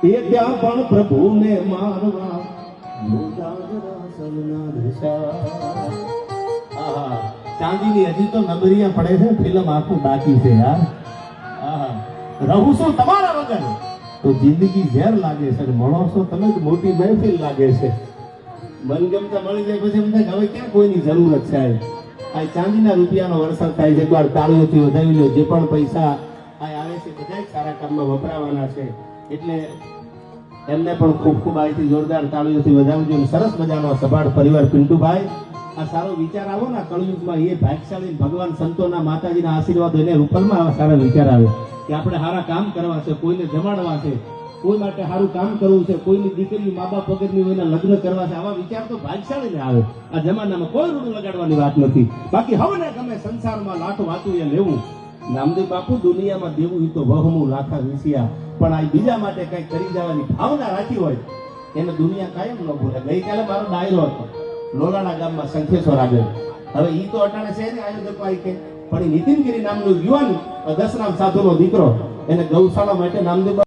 એ ત્યાં પણ પ્રભુને મારવા ચાંદીની હજી તો નબરિયા પડે છે, ફિલ્મ આખું બાકી છે યાર. રહું છું તમારા વગર તો જિંદગી ઝેર લાગે છે, મળો છો તમે તો મોટી મહેફિલ લાગે છે. મનગમતા મળી જાય પછી એમ થાય હવે ક્યાં કોઈની જરૂરત છે. આ ચાંદીના રૂપિયાનો વરસાદ થાય છે, એકવાર તાળીઓથી વધાવી લો. જે પણ પૈસા આ આવે છે બધા સારા કામમાં વપરાવાના છે, એટલે એમને પણ ખૂબ ખૂબ અહીંથી જોરદાર તાળીઓથી વધાવજો. સરસ મજાનો સભાળ પરિવાર પિન્ટુભાઈ, આ સારો વિચાર આવો ને કળયુગમાં એ ભાગ્યશાળી ભગવાન સંતોના માતાજીના આશીર્વાદ એને રૂપલમાં આવા સારા વિચાર આવે કે આપણે સારા કામ કરવા છે, કોઈને જમાડવા છે, કોઈ માટે સારું કામ કરવું છે, કોઈની દીકરી મા બાપ વગરની હોય લગ્ન કરવા છે. આવા વિચાર તો ભાગ્યશાળી ને આવે. આ જમાનામાં કોઈ રૂડું લગાડવાની વાત નથી. બાકી હવે ને ગમે સંસારમાં લાઠ વાતું એ લેવું. નામદેવ બાપુ દુનિયામાં દેવું એ તો વહમું લાખા વિસિયા, પણ આ બીજા માટે કઈ કરી જવાની ભાવના રાખી હોય એને દુનિયા કાયમ ન ભૂલે. ગઈકાલે મારો ડાયરો હતો લોલાણા ગામમાં શંખેશ્વર આગળ. હવે ઈ તો અટાણે છે ને આયોજકો આવી કે, પણ નીતિનગીરી નામનો યુવાન 10 નામ સાધુનો દીકરો એને ગૌશાળા માટે નામદેવ